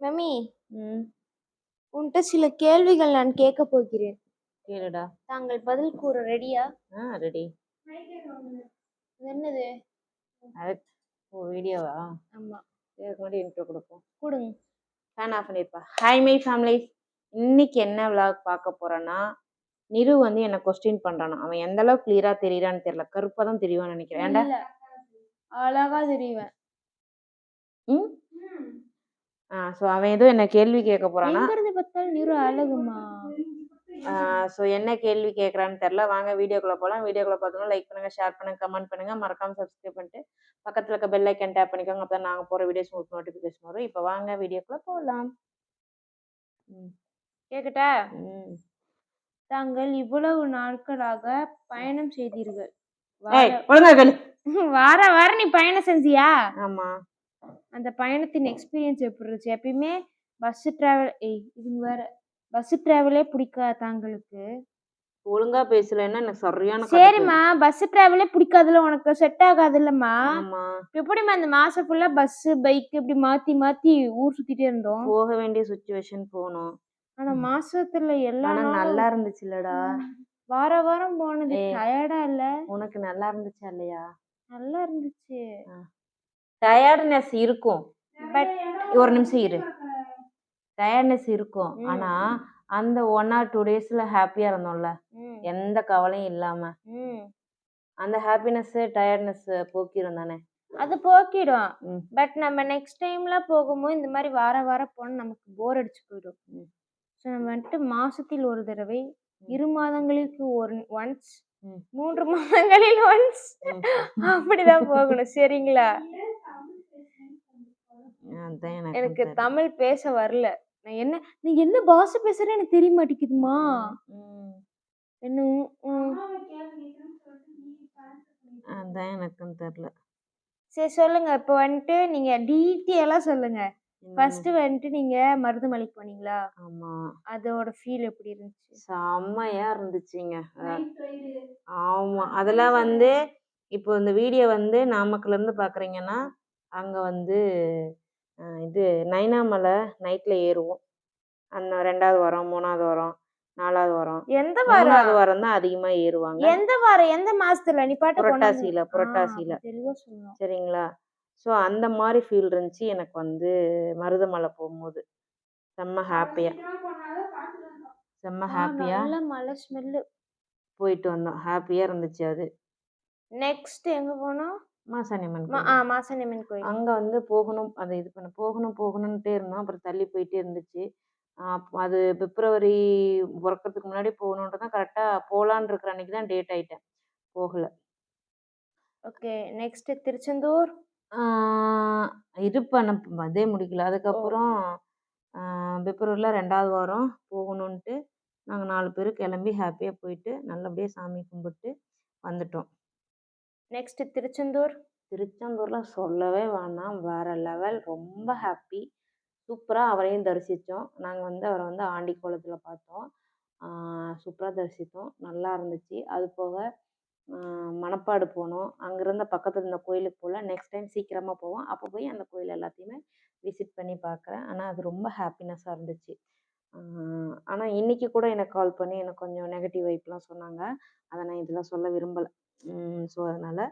Mummy, ம். உன்கிட்ட சில கேள்விகள் நான் கேட்கப் போகிறேன். கேளுடா. தாங்கள் பதில் கூற ரெடியா? ரெடி. இது என்னது? அது வீடியோவா? ஆமா. இதுக்கு முன்னாடி இன்ட்ரோ கொடுப்போம். கொடுங்க. ஃபேன் ஆஃப் பண்ணிருப்பா. Hi my family. இன்னைக்கு என்ன விளாக் பார்க்க போறேன்னா, நிரு வந்து என்ன கொஸ்டின் பண்றானா. அவன் எந்த அளவுக்கு கிளியரா தெரியறான்னு தெரியல. கருப்பா தான் தெரியுவான்னு நினைக்கிறேன். ஏன்டா? இல்ல, அழகா தெரியுவேன். ம். ஸோ அவன் ஏதோ என்ன கேள்வி கேட்க போறானா. எங்கிருந்து பார்த்தாலும் நிறு அழகுமா? ஸோ என்ன கேள்வி கேட்குறான்னு தெரில. வாங்க வீடியோக்குள்ள போகலாம். வீடியோக்குள்ள பார்த்தோம்னா லைக் பண்ணுங்க, ஷேர் பண்ணுங்க, கமெண்ட் பண்ணுங்க, மறக்காம சப்ஸ்கிரைப் பண்ணிட்டு பக்கத்தில் இருக்க பெல் ஐக்கன் டேப் பண்ணிக்கோங்க. அப்போ தான் நாங்கள் போகிற வீடியோஸ் உங்களுக்கு நோட்டிஃபிகேஷன் வரும். இப்போ வாங்க வீடியோக்குள்ள போகலாம். கேக்கட்டா? தாங்கள் இவ்வளவு நாட்களாக பயணம் செய்தீர்கள். வார வாரம் நீ பயணம் செஞ்சியா? ஆமா. அந்த பயணத்தின் எக்ஸ்பீரியன்ஸ் எப்படி இருந்துச்சு? எப்பயுமே பஸ் டிராவல் இது வேற பஸ் டிராவலே பிடிக்காது தாங்களுக்கு. ஒழுங்கா பேசலன்னா எனக்கு சரியான. சரிம்மா, பஸ் டிராவலே பிடிக்காதுல்ல, உனக்கு செட் ஆகாதுல்லம்மா. ஆமா. எப்படிம்மா இந்த மாசம் ஃபுல்லா பஸ் பைக் இப்படி மாத்தி மாத்தி ஊர் சுத்திட்டே இருந்தோம்? போக வேண்டிய சுச்சுவேஷன் போனோம். ஆனா மாசத்துல எல்லா நாளும் நல்லா இருந்துச்சுல்லடா. வார வாரம் போனது டயர்டா இல்ல? உனக்கு நல்லா இருந்துச்சா இல்லையா? நல்லா இருந்துச்சு. டயர்ட்னஸ் இருக்கும், பட் ஒரு நிமிஷம் இரு. டயர்ட்னஸ் இருக்கும், ஆனா அந்த 1 or 2 டேஸ்ல ஹாப்பியா இருந்தோம்ல, எந்த கவலையும் இல்லாம. அந்த ஹாப்பினஸ் டயர்ட்னஸ் போக்கிரும் தானே? அது போக்கிடும். பட் நம்ம நெக்ஸ்ட் டைம்ல போகும்போது இந்த மாதிரி வார வாரம் போனா நமக்கு போர் அடிச்சு போயிடும். ஸோ நம்ம வந்துட்டு மாசத்தில் ஒரு தடவை, 2 மாதங்களுக்கு ஒன்ஸ், 3 மாதங்களில் ஒன்ஸ் அப்படிதான் போகணும். சரிங்களா? எனக்கு தமிழ் பேச வரல. நீ என்ன பாஷை பேசுறேன்னு எனக்கு தெரிய மாட்டேங்குதுமா. என்ன அதான் எனக்கும் தெரியல. சரி சொல்லுங்க. இப்போ வந்துட்டு நீங்க டீட்டெயிலா சொல்லுங்க. ஃபர்ஸ்ட் வந்துட்டு நீங்க மருதமலைக்கு போனீங்களா? ஆமா. அதோட ஃபீல் எப்படி இருந்துச்சு? செம்மையா இருந்துச்சுங்க. ஆமா. அதெல்லாம் வந்து இப்போ இந்த வீடியோ வந்து நாமக்கல்ல இருந்து பாக்குறீங்கன்னா, அங்க வந்து இது நைனாமலை நைட்ல ஏறுவோம். அந்த 2வது வாரம், 3வது வாரம், 4வது வாரம். எந்த வாரம்? 3வது வாரம் தான் அதிகமா ஏறுவாங்க. எந்த வாரம்? எந்த மாசத்துல? நீ பாட்டு புரட்டாசியில. தெளிவா சொல்லணும். சரிங்களா? ஸோ அந்த மாதிரி ஃபீல் இருந்துச்சு எனக்கு வந்து மருதமலை போகும்போது. செம்ம ஹாப்பியா நல்ல மலை ஸ்மெல்லு. போயிட்டு வந்தோம். ஹாப்பியா இருந்துச்சு அது. நெக்ஸ்ட் எங்க போனோம்? மாசாணியம்மன் கோயில். அங்க வந்து போகணும், அதை இது பண்ண போகணும்ட்டே இருந்தோம். அப்புறம் தள்ளி போயிட்டே இருந்துச்சு. அது பிப்ரவரி பிறக்கிறதுக்கு முன்னாடி போகணுன்ட்டு தான் கரெக்டா போலான்னு இருக்கிற அன்னைக்கு தான் டேட் ஆயிட்டேன். போகல. ஓகே. நெக்ஸ்ட் திருச்செந்தூர். அதே முடிக்கல. அதுக்கப்புறம் பிப்ரவரியில் 2வது வாரம் போகணுன்ட்டு நாங்கள் 4 பேர் கிளம்பி ஹாப்பியாக போயிட்டு நல்லபடியாக சாமி கும்பிட்டு வந்துட்டோம். நெக்ஸ்ட் திருச்செந்தூர். திருச்செந்தூரில் சொல்லவே வேணாம், வேற லெவல். ரொம்ப ஹாப்பி. சூப்பராக அவரையும் தரிசித்தோம். நாங்கள் வந்து அவரை வந்து ஆண்டிக்கோலத்தில் பார்த்தோம். சூப்பராக தரிசித்தோம். நல்லா இருந்துச்சு. அது போக மணப்பாடு போனோம். அங்கேருந்த பக்கத்தில் இருந்த கோயிலுக்கு போகல. நெக்ஸ்ட் டைம் சீக்கிரமாக போவோம். அப்போ போய் அந்த கோயில் எல்லாத்தையுமே விசிட் பண்ணி பார்க்குறேன். ஆனால் அது ரொம்ப ஹாப்பினஸ்ஸாக இருந்துச்சு. ஆனால் இன்றைக்கி கூட எனக்கு கால் பண்ணி எனக்கு கொஞ்சம் நெகட்டிவ் வைப்லாம் சொன்னாங்க. அதை நான் இதெல்லாம் சொல்ல விரும்பலை. ஸோ அதனால்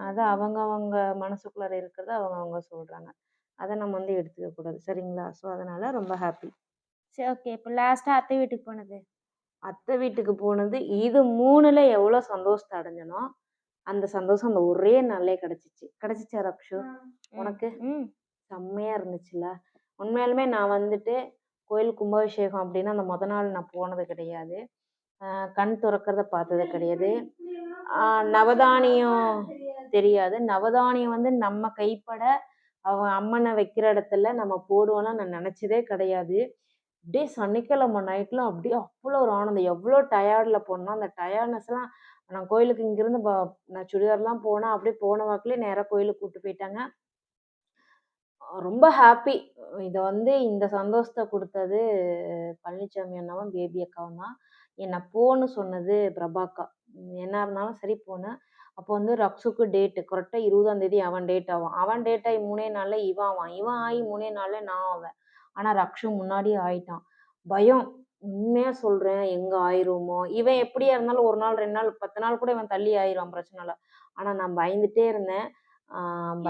அது அவங்க மனசுக்குள்ளார இருக்கிறத அவங்க சொல்கிறாங்க. அதை நம்ம வந்து எடுத்துக்கக்கூடாது. சரிங்களா? ஸோ அதனால் ரொம்ப ஹாப்பி. சரி, ஓகே. இப்போ லாஸ்ட்டாக அத்தை வீட்டுக்கு போனது. அத்தை வீட்டுக்கு போனது இது 3ல் எவ்வளோ சந்தோஷத்தை அடைஞ்சனோ அந்த சந்தோஷம் அந்த ஒரே நாளே கிடைச்சிச்சா ரக்ஷு? உனக்கு செம்மையாக இருந்துச்சுல்ல? உண்மையாலுமே நான் வந்துட்டு கோயில் கும்பாபிஷேகம் அப்படின்னா அந்த நாள் நான் போனது கிடையாது. கண் துறக்கிறத பார்த்தது கிடையாது. நவதானியம் தெரியாது. நவதானியம் வந்து நம்ம கைப்பட அவங்க அம்மனை வைக்கிற இடத்துல நம்ம போடுவோம்னா நான் நினச்சதே கிடையாது. அப்படியே சனிக்கிழமை நைட்லாம் அப்படியே அவ்வளோ ஒரு ஆனந்தம். எவ்வளோ டயர்டில் போனோம், அந்த டயர்ட்னஸ்லாம் நான் கோயிலுக்கு இங்கேருந்து நான் சுடிதார்லாம் போனால் அப்படியே போன வாக்கிலே நேராக கோயிலுக்கு கூப்பிட்டு போயிட்டாங்க. ரொம்ப ஹாப்பி. இதை வந்து இந்த சந்தோஷத்தை கொடுத்தது பழனிசாமி அண்ணாவும் பேபி அக்காவும் தான். என்னை போன்னு சொன்னது பிரபாக்கா. என்ன இருந்தாலும் சரி போனேன். அப்போ வந்து ரக்ஷுக்கு டேட்டு கரெக்டாக 20ஆம் தேதி அவன் டேட் ஆவான். அவன் டேட் ஆகி 3 நாளில் இவன் ஆவான். இவன் ஆகி 3 நாளில் நான் ஆவேன். ஆனால் ரக்ஷு முன்னாடியே ஆயிட்டான். பயம், உண்மையாக சொல்கிறேன், எங்கே ஆயிருமோ. இவன் எப்படியா இருந்தாலும் 1 நாள் 2 நாள் 10 நாள் கூட இவன் தள்ளி ஆயிடுவான், பிரச்சனை இல்லை. ஆனால் நான் பயந்துட்டே இருந்தேன்.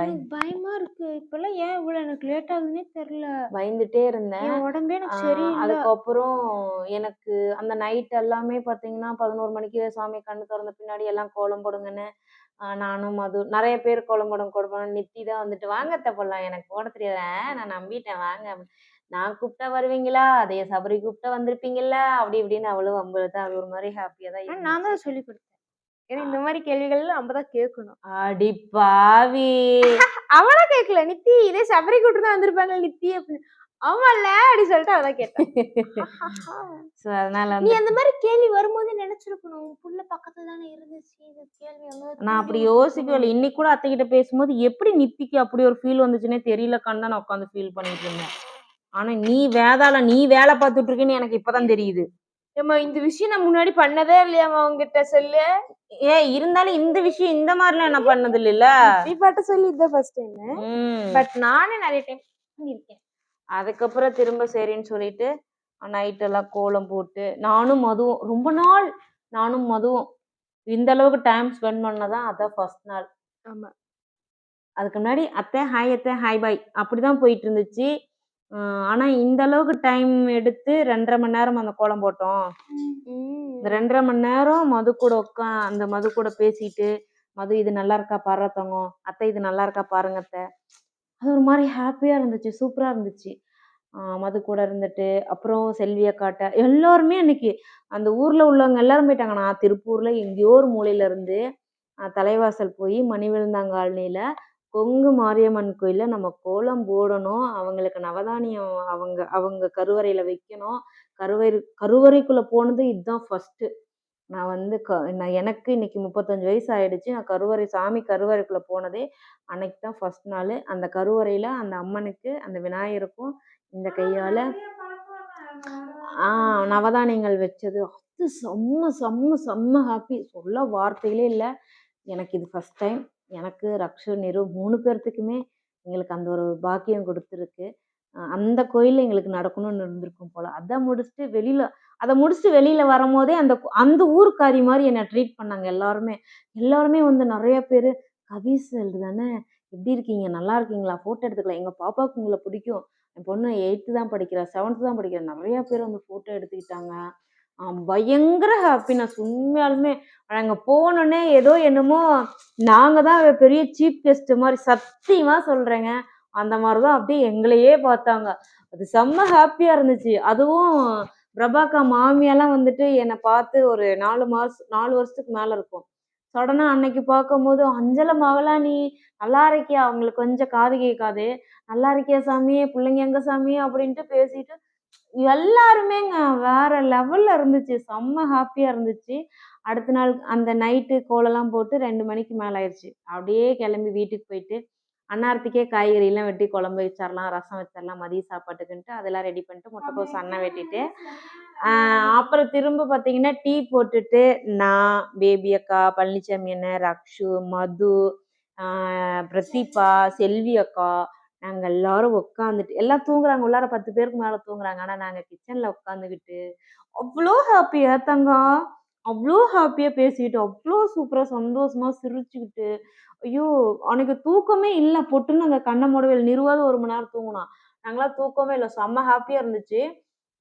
எனக்கு பயமா இருக்கு. இப்பெல்லாம் ஏன் இவ்வளவு எனக்கு லேட் ஆகுதுன்னே தெரியல. பயந்துட்டே இருந்தேன். என் உடம்பே எனக்கு சரியில்லை. அதுக்கப்புறம் எனக்கு அந்த நைட் எல்லாமே பார்த்தீங்கன்னா 11 மணிக்கு சாமி கண்ணு திறந்த பின்னாடி எல்லாம் கோலம் போடுங்கன்னு நானும் மது நிறைய பேர் கோலம் கொடுப்பேன். நித்தி தான் வந்துட்டு வாங்க தப்பலாம் எனக்கு போட தெரியாத நான் நம்பிட்டேன் வாங்க அப்படின்னு. நான் கூப்பிட்டா வருவீங்களா, அதே சபரி கூப்பிட்டா வந்திருப்பீங்களா அப்படி இப்படின்னு அவளும் தான். அது ஒரு மாதிரி ஹாப்பியா தான். நான் தான் சொல்லி கொடுத்தேன். ஏன்னா இந்த மாதிரி கேள்விகள் நம்ம தான் கேட்கணும். அடி பாவி, அவளா கேட்கல, நித்தி இதே சபரி கூப்பிட்டு தான் வந்திருப்பாங்க நித்தி அப்படின்னு. ஆமால அப்படி சொல்லிட்டு அவதான் கேட்டேன். அதனால நீ அந்த மாதிரி கேள்வி வரும்போது நினைச்சிருக்கணும், புள்ள பக்கத்துல தானே இருந்துச்சு, இந்த கேள்வி நான் அப்படி யோசிக்கவே இல்லை. இன்னைக்கு கூட அத்தைகிட்ட பேசும்போது எப்படி நித்திக்கு அப்படி ஒரு ஃபீல் வந்துச்சுன்னே தெரியலக்கான்னு தான் நான் உட்காந்து ஃபீல் பண்ணிட்டு இருந்தேன். ஆனா நீ வேலை பார்த்துட்டு இருக்கேன்னு எனக்கு இப்பதான் தெரியுது. ஏமா இந்த விஷயம் நான் முன்னாடி பண்ணதே இல்லையாமா உங்ககிட்ட சொல்லு. இருந்தாலும் இந்த விஷயம் இந்த மாதிரிலாம் நான் பண்ணது இல்ல. நீ பாட்ட சொல்லி இதுதான் ஃபர்ஸ்ட் டைம். பட் நானே நிறைய டைம் பண்ணிருக்கேன். அதுக்கப்புறம் திரும்ப சரின்னு சொல்லிட்டு நைட் எல்லாம் கோலம் போட்டு நானும் மதுவும் ரொம்ப நாள் இந்த அளவுக்கு டைம் ஸ்பெண்ட் பண்ணதான் அதான் ஃபர்ஸ்ட் நாள். ஆமா. அதுக்கு முன்னாடி அத்தை ஹாய் பாய் அப்படிதான் போயிட்டு இருந்துச்சு. ஆனா இந்த அளவுக்கு டைம் எடுத்து 2.5 மணி நேரம் அந்த கோலம் போட்டோம். இந்த 2.5 மணி நேரம் மது கூட பேசிட்டு, மது இது நல்லா இருக்கா பாரு தங்கம், அத்தை இது நல்லா இருக்கா பாருங்க அத்தை. அது ஒரு மாதிரி ஹாப்பியா இருந்துச்சு, சூப்பரா இருந்துச்சு. மது கூட இருந்துட்டு அப்புறம் செல்வி அக்காட்ட எல்லாருமே அன்னைக்கு அந்த ஊர்ல உள்ளவங்க எல்லாரும் போயிட்டாங்க. நான் திருப்பூர்ல எங்கேயோ ஒரு மூலையில இருந்து தலைவாசல் போய் மணிவிழுந்தாங்காலனியில கொங்கு மாரியம்மன் கோயில்ல நம்ம கோலம் போடணும், அவங்களுக்கு நவதானியம் அவங்க கருவறையில வைக்கணும். கருவறைக்குள்ள போனது இதுதான் ஃபர்ஸ்ட். நான் வந்து எனக்கு இன்னைக்கு 35 வயசு ஆயிடுச்சு. நான் சாமி கருவறைக்குள்ள போனதே அன்னைக்கு தான் ஃபர்ஸ்ட் நாள். அந்த கருவறையில அந்த அம்மனுக்கு அந்த விநாயகருக்கும் இந்த கையால நவதானியங்கள் வச்சது அது செம்ம செம்ம செம்ம ஹாப்பி, சொல்ல வார்த்தைகளே இல்லை. எனக்கு இது ஃபர்ஸ்ட் டைம். எனக்கு ரக்ஷு நிரு 3 பேர்த்துக்குமே எங்களுக்கு அந்த ஒரு பாக்கியம் கொடுத்துருக்கு. அந்த கோயிலில் எங்களுக்கு நடக்கணும்னு இருந்திருக்கும் போல். அதை முடிச்சுட்டு வெளியில் வரும்போதே அந்த ஊருக்காரி மாதிரி என்னை ட்ரீட் பண்ணாங்க எல்லாருமே வந்து நிறைய பேர் கவிஸ் தானே, எப்படி இருக்கீங்க, நல்லா இருக்கீங்களா, ஃபோட்டோ எடுத்துக்கலாம், எங்கள் பாப்பாவுக்கு உங்களை பிடிக்கும், என் பொண்ணு 8th தான் படிக்கிறா 7th தான் படிக்கிறா, நிறைய பேர் வந்து ஃபோட்டோ எடுத்துக்கிட்டாங்க. பயங்கர ஹாப்பினஸ் உண்மையாலுமே. அங்கே போனோடனே ஏதோ என்னமோ நாங்கள் தான் பெரிய சீஃப் கெஸ்ட் மாதிரி, சத்தியமாக சொல்கிறேங்க, அந்த மாதிரி தான் அப்படியே எங்களையே பார்த்தாங்க. அது செம்ம ஹாப்பியாக இருந்துச்சு. அதுவும் பிரபாக்கா மாமியெல்லாம் வந்துட்டு என்னை பார்த்து ஒரு 4 வருஷத்துக்கு மேலே இருக்கும். சடனாக அன்னைக்கு பார்க்கும்போது அஞ்சல மகளா நீ நல்லா இருக்கியா, அவங்களுக்கு கொஞ்சம் காது கேட்காது, நல்லா இருக்கியா சாமி, பிள்ளைங்க எங்க சாமி அப்படின்ட்டு பேசிட்டு எல்லாருமேங்க வேற லெவல்ல இருந்துச்சு, செம்ம ஹாப்பியா இருந்துச்சு. அடுத்த நாள் அந்த நைட்டு கோலம்லாம் போட்டு 2 மணிக்கு மேலே ஆயிடுச்சு. அப்படியே கிளம்பி வீட்டுக்கு போயிட்டு அன்னாரத்துக்கே காய்கறிலாம் வெட்டி குழம்பு வச்சிடலாம், ரசம் வச்சிடலாம் மதிய சாப்பாட்டுக்குன்ட்டு அதெல்லாம் ரெடி பண்ணிட்டு முட்டைக்கோஸ் அண்ணன் வெட்டிட்டு அப்புறம் திரும்ப பார்த்தீங்கன்னா டீ போட்டுட்டு நான், பேபி அக்கா, பழனிசாமி அண்ணன், ரக்ஷு, மது, பிரதீபா, செல்வி அக்கா, நாங்கள் எல்லாரும் உட்காந்துட்டு எல்லாம் தூங்குறாங்க, உள்ளார 10 பேருக்கு மேலே தூங்குறாங்க. ஆனால் நாங்கள் கிச்சனில் உட்காந்துக்கிட்டு அவ்வளோ ஹாப்பியா தங்கம், அவ்வளோ ஹாப்பியாக பேசிக்கிட்டு அவ்வளோ சூப்பராக சந்தோஷமாக சிரிச்சுக்கிட்டு. ஐயோ அன்னைக்கு தூக்கமே இல்லை, பொட்டுன்னு நாங்கள் கண்ணை மூடவே இல்லை. நிறுவாத 1 மணி நேரம் தூங்கினா, நாங்களாம் தூக்கமே இல்லை, செம்ம ஹாப்பியாக இருந்துச்சு.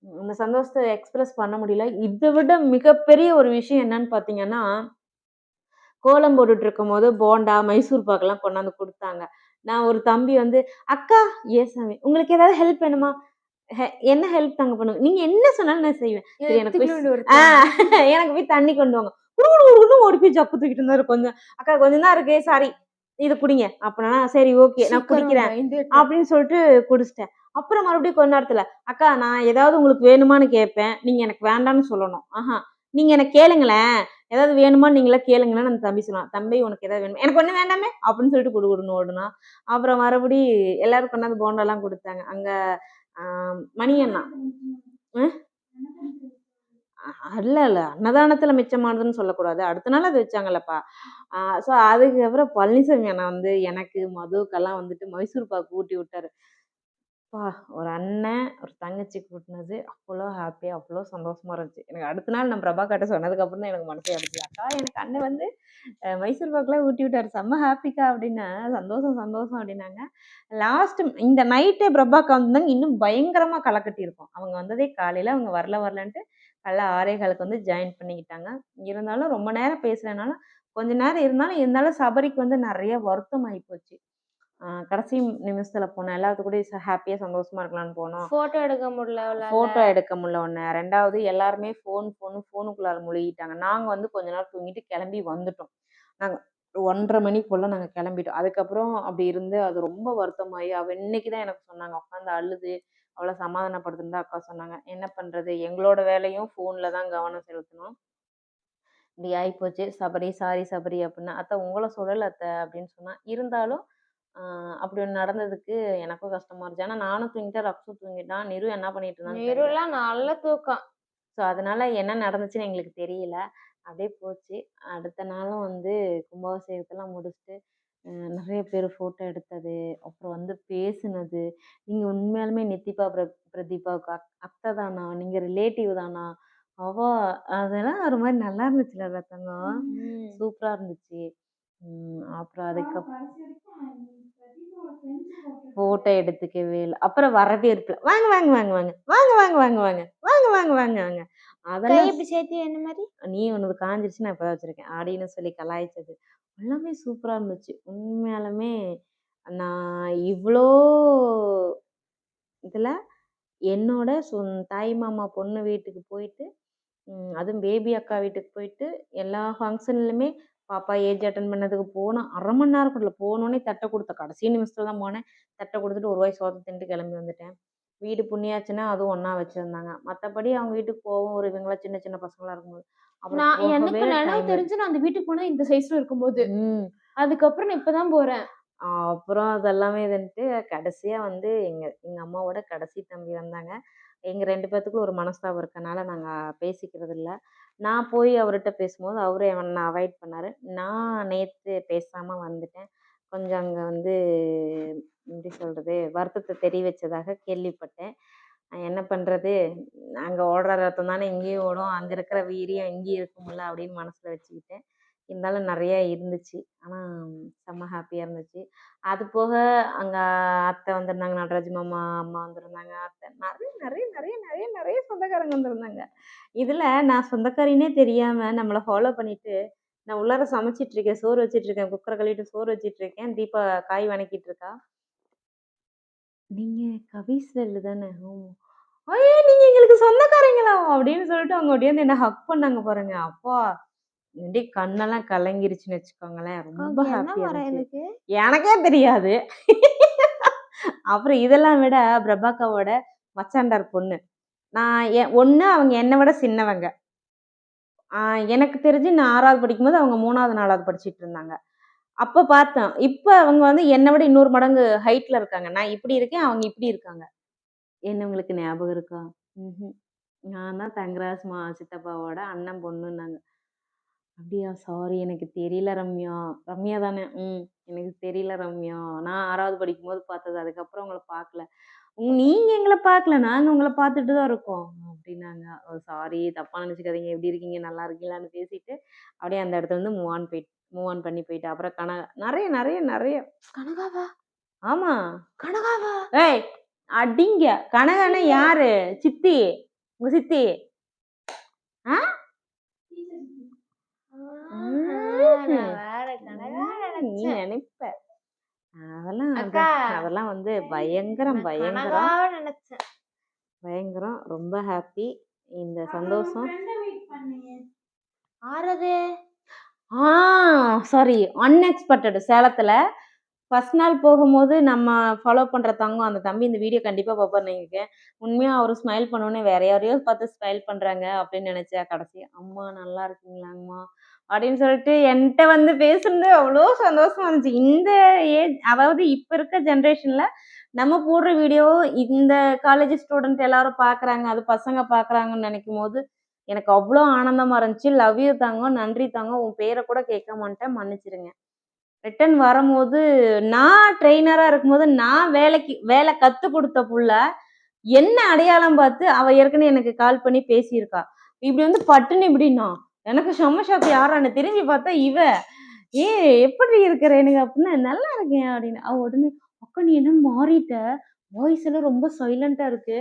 இந்த சந்தோஷத்தை எக்ஸ்பிரஸ் பண்ண முடியல. இதை விட மிகப்பெரிய ஒரு விஷயம் என்னன்னு பார்த்தீங்கன்னா, கோலம் போட்டுட்டு இருக்கும் போது போண்டா, மைசூர் பாக்கெல்லாம் கொண்டாந்து கொடுத்தாங்க. நான் ஒரு தம்பி வந்து அக்கா சாமி உங்களுக்கு ஏதாவது ஹெல்ப் வேணுமா, என்ன ஹெல்ப் தாங்க பண்ணுங்க, நீங்க என்ன சொன்னாலும் நான் செய்வேன். சரி எனக்கு போய் தண்ணி கொண்டு வாங்க, ஓடி போய் ஜப்பு தூக்கிட்டு இருந்தாரு. கொஞ்சம் அக்கா கொஞ்சம் தான் இருக்கு, சாரி இதை குடிங்க அப்படின்னா சரி ஓகே நான் குடிக்கிறேன் அப்படின்னு சொல்லிட்டு குடிச்சிட்டேன். அப்புறம் மறுபடியும் கொஞ்ச நேரத்துல அக்கா நான் ஏதாவது உங்களுக்கு வேணுமான்னு கேட்பேன், நீங்க எனக்கு வேண்டாம்னு சொல்லணும். நீங்க எனக்கு கேளுங்களேன், ஏதாவது வேணுமா நீங்களா கேளுங்களேன்னு அந்த தம்பி சொன்னான். தம்பி உனக்கு ஏதாவது வேணுமா, எனக்கு ஒன்றும் வேண்டாமே அப்படின்னு சொல்லிட்டு கொடுக்கணும் ஓடுனா. அப்புறம் மறுபடி எல்லாரும் கொண்டாந்து போண்டெல்லாம் கொடுத்தாங்க. அங்க மணி அண்ணா இல்ல. அன்னதானத்துல மிச்சமானதுன்னு சொல்லக்கூடாது. அடுத்த நாள் அது வச்சாங்கல்லப்பா. ஸோ அதுக்கப்புறம் பழனிசாமி அண்ணா வந்து எனக்கு, மதுவுக்கெல்லாம் வந்துட்டு மைசூர் பாக்கு ஊட்டி விட்டாரு. அப்பா! ஒரு அண்ணன், ஒரு தங்கச்சிக்கு ஊட்டுனது அவ்வளோ ஹேப்பியா, அவ்வளோ சந்தோஷமா இருந்துச்சு. எனக்கு அடுத்த நாள் நான் பிரபாக்காட்ட சொன்னதுக்கப்புறம் தான் எனக்கு மனசே அடைச்சுது. "அக்கா எனக்கு அண்ணன் வந்து மைசூர் பாக்குலாம் ஊட்டி விட்டாரு. செம்ம ஹேப்பிக்கா" அப்படின்னேன். "சந்தோஷம், சந்தோஷம்" அப்படின்னாங்க. லாஸ்ட் இந்த நைட்டே பிரபாக்கா வந்திருந்தாங்க. இன்னும் பயங்கரமா களை கட்டியிருக்கும். அவங்க வந்ததே காலையில. அவங்க வரலன்ட்டு காலைல 6:15க்கு வந்து ஜாயின் பண்ணிக்கிட்டாங்க. இருந்தாலும் ரொம்ப நேரம் பேசலனாலும், கொஞ்ச நேரம் இருந்தாலும் சபரிக்கு வந்து நெறைய வருத்தம் ஆயிப்போச்சு. கடைசி நிமிஷத்துல போனோம். எல்லாத்து கூடயும் ஹேப்பியா சந்தோஷமா இருக்கலாம்னு போனோம். ஃபோட்டோ எடுக்க முடியல அவளால. ஃபோட்டோ எடுக்க முடியல ஒண்ணு. 2வது எல்லாருமே ஃபோனுக்குள்ளார முழுகிட்டாங்க. நாங்க வந்து கொஞ்ச நேரம் தூங்கிட்டு கிளம்பி வந்துட்டோம். நாங்க 1:30 மணி போல நாங்க கிளம்பிட்டோம். அதுக்கப்புறம் அப்படி இருந்து அது ரொம்ப வருத்தமாயி, அவ இன்னைக்கு தான் எனக்கு சொன்னாங்க. உட்காந்து அழுது அவள சமாதானப்படுத்துனதா அக்கா சொன்னாங்க. என்ன பண்றது? எங்களோட வேலையும் ஃபோன்ல தான் கவனம் செலுத்தணும். இப்படி ஆயிப்போச்சு. சபரி, சாரி சபரி அப்படின்னா, "அத்த உங்கள சொல்லல அத்த" அப்படின்னு சொன்னா. இருந்தாலும் ஆ அப்படி ஒண்ணு நடந்ததுக்கு எனக்கும் கஷ்டமா இருந்துச்சு. ஆனா நானும் தூங்கிட்டேன், ரக்ஷும் தூங்கிட்டான். நிரு என்ன பண்ணிட்டு இருந்தான்னு தெரியல. நிருலாம் நல்ல தூக்கம். ஸோ அதனால என்ன நடந்துச்சுன்னு எங்களுக்கு தெரியல. அப்படியே போச்சு. அடுத்த நாளும் வந்து கும்பாபிஷேகத்தெல்லாம் முடிச்சுட்டு, நெறைய பேர் ஃபோட்டோ எடுத்தது, அப்புறம் வந்து பேசுனது. "நீங்க உண்மையாலுமே நித்திபா பிரதீபாவுக்கு அத்தை தானா? நீங்க ரிலேட்டிவ் தானா?" அவ அதெல்லாம் ஒரு மாரி நல்லா இருந்துச்சுல்ல தங்கம். ம். சூப்பரா இருந்துச்சு. அப்புறம் ஃபோட்டோ எடுத்துக்கவே இல்ல. அப்புறம் வரவேற்புல வாங்க, வாங்க, வாங்க, வாங்க. வாங்க, வாங்க, வாங்க, வாங்க. வாங்க, வாங்க, வாங்க, வாங்க. கை அதெல்லாம் இப்படி சேர்த்து என்ன மாரி? நீ உன்னது காஞ்சிருச்சு நான் இப்பதான் வச்சிருக்கேன். அப்படின்னு சொல்லி கலாய்ச்சது. எல்லாமே சூப்பரா இருந்துச்சு. உண்மையாலுமே நான் இவ்ளோ இதுல என்னோட தாய் மாமா பொண்ணு வீட்டுக்கு போயிட்டு, அதுவும் பேபி அக்கா வீட்டுக்கு போயிட்டு, எல்லா ஃபங்ஷன்லயுமே பாப்பா ஏஜ் அட்டெண்ட் பண்ணதுக்கு போனோம். 1/2 மணி நேரம் கூட இல்ல. போனோனே தட்ட குடுத்தேன். கடைசி நிமிஷத்துல தான் போனேன். தட்ட குடுத்துட்டு ஒரு வாய் சோத்த தின்னுட்டு கிளம்பி வந்துட்டேன். வீடு புண்ணியாச்சுன்னா அதுவும் ஒண்ணா வச்சிருந்தாங்க. மத்தபடி அவங்க வீட்டுக்கு போவோம். ஒரு இவங்கலாம் சின்ன சின்ன பசங்களா இருக்கும்போது. அப்புறம் எனக்கு போகவே நெனவு டைம் தெரிஞ்சு நான் அந்த வீட்டுக்கு போனது இந்த சைஸ்ல இருக்கும்போது. ம். அதுக்கப்புறம் நான் இப்ப தான் போறேன். அப்புறம் அதெல்லாமே இதுன்ட்டு கடைசியா வந்து எங்க எங்க அம்மாவோட கடைசி தம்பி வந்தாங்க. எங்க 2 பேத்துக்கும் ஒரு மனஸ்தாபம் இருக்கனால நாங்க பேசிக்கிறது இல்ல. நான் போய் அவர்ட்ட பேசும்போது, அவரு என்ன அவாய்ட் பண்ணாரு. நான் நேத்து பேசாம வந்துட்டேன். கொஞ்சம் அங்க வந்து எப்படி சொல்றது? வருத்தத்த தெரிவிச்சதாக கேள்விப்பட்டேன். என்ன பண்றது? அங்க ஓடுற ரத்தம் தானே இங்கேயும் ஓடும். அங்க இருக்கிற வீரியம் இங்கேயும் இருக்கும்ல அப்படின்னு மனசுல வச்சுக்கிட்டேன். இருந்தாலும் நெறைய இருந்துச்சு. ஆனா செம்ம ஹேப்பியா இருந்துச்சு. அது போக அங்க அத்தை வந்திருந்தாங்க. நடராஜ் மாமா, அம்மா வந்திருந்தாங்க. அத்தை நெறைய நெறைய நெறைய நெறைய நெறைய சொந்தக்காரங்க வந்திருந்தாங்க. இதுல நான் சொந்தக்காரின்னே தெரியாம நம்மள ஃபாலோ பண்ணிட்டு, நான் உள்ளார சமைச்சிட்டு இருக்கேன். சோறு வச்சுட்டு இருக்கேன். குக்கர கழுவிட்டு சோறு வச்சுட்டு இருக்கேன். தீபா காய் வணக்கிட்டு இருக்கா. "நீங்க கவிஸ்வெல் தானே?" "ஆமா." "ஐயோ! நீங்க எங்களுக்கு சொந்தக்காரங்களா?" அப்படின்னு சொல்லிட்டு அவங்க ஓடியாந்து என்ன ஹக் பண்ணாங்க பாருங்க. அப்பா! அப்படியே கண்ணெல்லாம் கலங்கிருச்சுன்னு வச்சுக்கோங்களேன். ரொம்ப அது என்ன ஹேப்பியா மரம் இருந்துச்சு. எனக்கு? எனக்கே தெரியாது. அப்புறம் இதெல்லாம் விட பிரபாக்காவோட மச்சான்டார் பொண்ணு. நான் ஒண்ணு அவங்க என்ன விட சின்னவங்க. ஆ எனக்கு தெரிஞ்சு நான் 6வது படிக்கும்போது அவங்க 3வது, 4வது படிச்சுட்டு இருந்தாங்க. அப்ப பார்த்தேன். இப்ப அவங்க வந்து என்ன விட இன்னொரு மடங்கு ஹைட்ல இருக்காங்க. நான் இப்படி இருக்கேன், அவங்க இப்படி இருக்காங்க. என்ன உங்களுக்கு ஞாபகம் இருக்கா? ம்ஹ்ம். நான் தான் தங்கராஜ் சித்தப்பாவோட அண்ணன் பொண்ணுன்னாங்க. அப்படியா? சாரி எனக்கு தெரியல ரம்யா. ரம்யா தானே? எனக்கு தெரியல ரம்யா. நான் 6வது படிக்கும்போது பார்த்தது. அதுக்கப்புறம் உங்கள பார்க்கல. நீங்க எங்கள பார்க்கல. நாங்க உங்கள பார்த்துட்டு தான் இருக்கோம். அப்படின்னாங்க. ஓ சாரி தப்பா நினைச்சுக்காதீங்க. எப்படி இருக்கீங்க? நல்லா இருக்கீங்களான்னு பேசிட்டு, அப்படியே அந்த இடத்துலருந்து மூவ் ஆன் பண்ணி போயிட்டேன். அப்புறம் நெறைய நெறைய நெறைய கனகாவா? ஆமா. கனகாவா? ஏய்! அடிங்க. கனகானா யாரு? சித்தி. உங்க சித்தி. ஆ? ஆஹா! நான் வேற கனகா நீ நெனச்சேன். நெனைப்ப. அதெல்லாம் அக்கா, அதெல்லாம் வந்து பயங்கரம், நான் பயங்கரம், கனகாவ நெனச்சேன். பயங்கரம். ரொம்ப ஹாப்பி. இந்த சந்தோஷம். ஆறது? ஆ சாரி அன்எக்ஸ்பெக்டட் சேலத்துல ஃபர்ஸ்ட் நாள் போகும்போது நம்ம ஃபாலோ பண்ற தங்கம் அந்த தம்பி இந்த வீடியோ கண்டிப்பா பார்ப்பாருன்னு நினைக்கிறேன். உண்மையா அவரு ஸ்மைல் பண்ணோனே வேற யாரையோ பார்த்து ஸ்மைல் பண்றாங்க அப்படின்னு நினைச்சேன். கடைசியா "அம்மா நல்லா இருக்கீங்களாம்மா?" அப்படின்னு சொல்லிட்டு என்ட்ட வந்து பேசுனது அவ்வளோ சந்தோஷமா இருந்துச்சு. இந்த அதாவது இப்ப இருக்க ஜெனரேஷன்ல நம்ம போடுற வீடியோ இந்த காலேஜ் ஸ்டூடெண்ட் எல்லாரும் பார்க்குறாங்க. அது பசங்க பார்க்குறாங்கன்னு நினைக்கும்போது எனக்கு அவ்வளோ ஆனந்தமா இருந்துச்சு. லவ் யூ தங்கம், நன்றி தங்கம். உன் பேரை கூட கேட்க மாட்டேன், மன்னிச்சிருங்க. ரிட்டர்ன் வரும்போது நான் ட்ரெயினரா இருக்கும்போது நான் வேலை கத்து கொடுத்த புள்ள என்ன அடையாளம் பார்த்து அவ ஏற்கனவே எனக்கு கால் பண்ணி பேசியிருக்கா. இப்படி வந்து பட்டுன்னு இப்படின்னா எனக்கு செம்ம ஷாக். யாரான்னு திரும்பி பார்த்தா இவ. ஏ எப்படி இருக்கிற எனக்கு அப்படின்னா நல்லா இருக்கேன் அப்படின்னு. அவ உடனே அக்கா நீ என்ன மாறிட்ட, வாய்ஸ் எல்லாம் ரொம்ப சைலண்டா இருக்கு.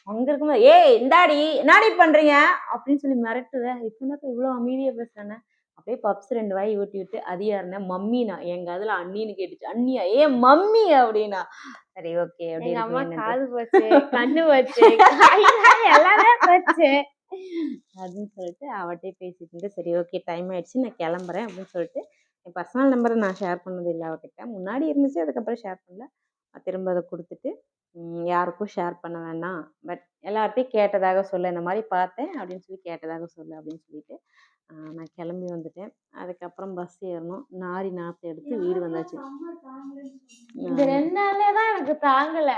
அங்க இருக்கும்போது ஏய் இந்தாடி என்னாடி பண்றீங்க அப்படின்னு சொல்லி மிரட்டுவேன். இப்ப இவ்வளவு அமைதியா பேசுறேன்னு அப்படியே பப்ஸ் 2 வாய் ஊட்டி விட்டு அது யாருன்னா மம்மினா எங்க அதுல அண்ணின்னு கேட்டுச்சு. அண்ணியா ஏ மம்மி அப்படின்னா சரி ஓகே அப்படி எங்க அம்மா இருக்குமே காது போச்சு, கண்ணு போச்சு, கை கால் எல்லாமே போச்சு. அப்படின்னு சொல்லிட்டு அவட்டே பேசிட்டு இருந்து, சரி ஓகே டைம் ஆயிடுச்சு நான் கிளம்புறேன் அப்படின்னு சொல்லிட்டு என் பர்சனல் நம்பரை நான் ஷேர் பண்ணது இல்லை அவகிட்ட. முன்னாடி இருந்துச்சு, அதுக்கப்புறம் ஷேர் பண்ணல. திரும்ப அதை கொடுத்துட்டு யாருக்கும் ஷேர் பண்ண வேணாம், பட் எல்லார்ட்டையும் கேட்டதாக சொல்லு, இந்த மாதிரி பார்த்தேன் அப்படின்னு சொல்லி கேட்டதாக சொல்லு அப்படின்னு சொல்லிட்டு நான் கிளம்பி வந்துட்டேன். அதுக்கப்புறம் பஸ் ஏறணும், நாரி நாற்று எடுத்து வீடு வந்தாச்சு. இந்த 2 நாளே தான் எனக்கு தாங்கல.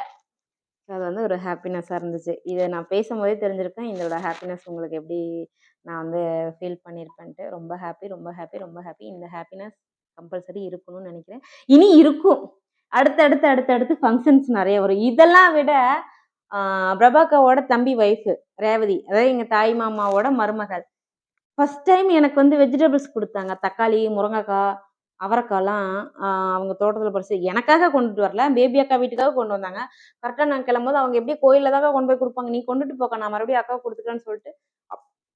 அது வந்து ஒரு ஹாப்பினஸ்ஸாக இருந்துச்சு. இதை நான் பேசும்போதே தெரிஞ்சிருக்கேன் இதோட ஹாப்பினஸ் உங்களுக்கு எப்படி நான் வந்து ஃபீல் பண்ணியிருப்பேன்ட்டு. ரொம்ப ஹாப்பி, ரொம்ப ஹாப்பி, ரொம்ப ஹாப்பி. இந்த ஹாப்பினஸ் கம்பல்சரி இருக்கணும்னு நினைக்கிறேன். இனி இருக்கும். அடுத்தடுத்து அடுத்தடுத்து ஃபங்க்ஷன்ஸ் நிறைய வரும். இதெல்லாம் விட பிரபாக்காவோட தம்பி ஒய்ஃபு ரேவதி, அதாவது எங்கள் தாய் மாமாவோட மருமகள், ஃபர்ஸ்ட் டைம் எனக்கு வந்து வெஜிடபிள்ஸ் கொடுத்தாங்க. தக்காளி, முருங்கைக்காய், அவரைக்காய்லாம் அவங்க தோட்டத்தில் பறிச்சு எனக்காக கொண்டுட்டு வரல, பேபி அக்கா வீட்டுக்காக கொண்டு வந்தாங்க. கரெக்டாக நான் கிளம்பும்போது அவங்க எப்படி கோயிலில் தாங்க கொண்டு போய் கொடுப்பாங்க, நீ கொண்டுட்டு போக்க நான் மறுபடியும் அக்கா கொடுத்துக்கிறேன்னு சொல்லிட்டு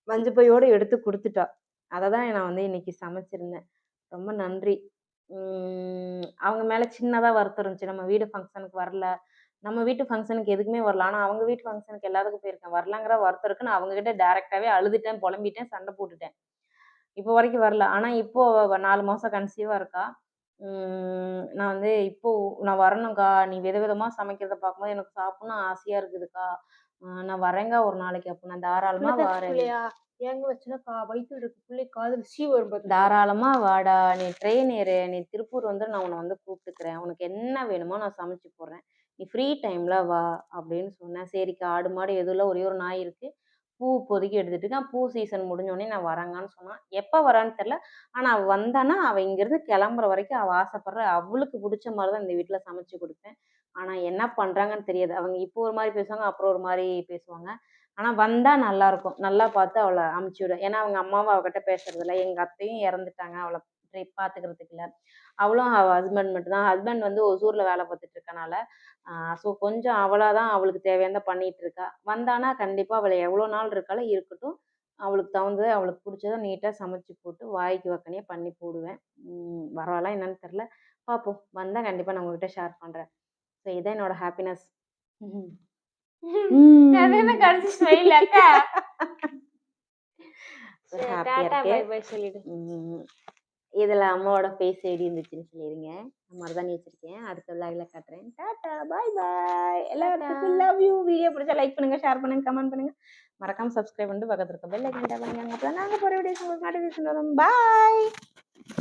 மஞ்சள் பையோடு எடுத்து கொடுத்துட்டா. அதை தான் நான் வந்து இன்னைக்கு சமைச்சிருந்தேன். ரொம்ப நன்றி. அவங்க மேலே சின்னதாக வருத்தம் இருந்துச்சு, நம்ம வீடு ஃபங்க்ஷனுக்கு வரல, நம்ம வீட்டு ஃபங்க்ஷனுக்கு எதுக்குமே வரல, ஆனால் அவங்க வீட்டு ஃபங்க்ஷனுக்கு எல்லாத்துக்கும் போயிருக்கேன், வரலங்கிற வருத்தம் இருக்கு. நான் அவங்ககிட்ட டேரெக்டாகவே அழுதுட்டேன், புலம்பிட்டேன், சண்டை போட்டுட்டேன். இப்போ வரைக்கும் வரல. ஆனால் இப்போ 4 மாதம் கன்சீவாக இருக்கா. நான் வந்து இப்போ நான் வரணும்க்கா, நீ விதவிதமாக சமைக்கிறத பார்க்கும்போது எனக்கு சாப்பிடணும் ஆசையாக இருக்குதுக்கா, நான் வரேங்க ஒரு நாளைக்கு அப்போ நான் தாராளமாக வரேன். ஏங்க வச்சுனா வயிற்றுல இருக்க பிள்ளை காதுல சீ வரும் பாத்து. தாராளமா வாடா, நீ ட்ரெயின் ஏறு, நீ திருப்பூர் வந்து நான் உன்னை வந்து கூப்பிட்டுக்கிறேன், உனக்கு என்ன வேணுமோ நான் சமைச்சு போடுறேன், நீ ஃப்ரீ டைம்ல வா அப்படின்னு சொன்னேன். சரிக்கா, ஆடு மாடு எதுவும் இல்லை, ஒரே ஒரு நாய் இருக்கு, பூ இப்போதைக்கு எடுத்துட்டு இருக்கேன், பூ சீசன் முடிஞ்சோடனே நான் வரேங்கன்னு சொன்னான். எப்போ வரான்னு தெரில, ஆனால் அவள் வந்தானா அவள் இங்கேருந்து கிளம்புற வரைக்கும் அவள் ஆசைப்படுற அவளுக்கு பிடிச்ச மாதிரி தான் இந்த வீட்டில் சமைச்சு கொடுப்பேன். ஆனால் என்ன பண்ணுறாங்கன்னு தெரியாது, அவங்க இப்போ ஒரு மாதிரி பேசுவாங்க, அப்புறம் ஒரு மாதிரி பேசுவாங்க. ஆனா வந்தா நல்லா இருக்கும், நல்லா பார்த்து அவளை அமுச்சு விடும். ஏன்னா அவங்க அம்மாவும் அவகிட்ட பேசுறது இல்லை, எங்க அத்தையும் இறந்துட்டாங்க, அவளை பார்த்துக்கிறதுக்கு இல்லை, அவளும் அவள் ஹஸ்பண்ட் மட்டும்தான். ஹஸ்பண்ட் வந்து ஒசூர்ல வேலை பார்த்துட்டு இருக்கனால ஸோ கொஞ்சம் அவளாதான் அவளுக்கு தேவையானதை பண்ணிட்டு இருக்கா. வந்தானா கண்டிப்பா அவளை எவ்வளோ நாள் இருக்காளோ இருக்கட்டும், அவளுக்கு தகுந்ததை அவளுக்கு பிடிச்சதை நீட்டாக சமைச்சு போட்டு வாய்க்கு வக்கனையே பண்ணி போடுவேன். வரவாலாம் என்னன்னு தெரில, பார்ப்போம். வந்தால் கண்டிப்பாக நான் உங்ககிட்ட ஷேர் பண்ணுறேன். ஸோ இதான் என்னோட ஹாப்பினஸ். அது என்ன கடைசி ஸ்மைல் அக்கா. டாடா பை பை சொல்லிடு. இதுல அம்மாவோட ஃபேஸ் ஐடி இருந்துச்சுன்னு சொல்லிடுங்க. நான் மருதாணி வச்சிருக்கேன், அடுத்த விலாகில காட்டுறேன். டாடா பாய் பாய், எல்லாருக்கும் லவ் யூ. வீடியோ பிடிச்சா லைக் பண்ணுங்க, ஷேர் பண்ணுங்க, கமெண்ட் பண்ணுங்க, மறக்காம சப்ஸ்கிரைப் பண்ணிட்டு பக்கத்துல இருக்க பெல் ஐக்கன் டேப் பண்ணுங்க. அப்பதான் நாங்க போற வீடியோஸ் உங்களுக்கு நோட்டிஃபிகேஷன் வரும். பாய்.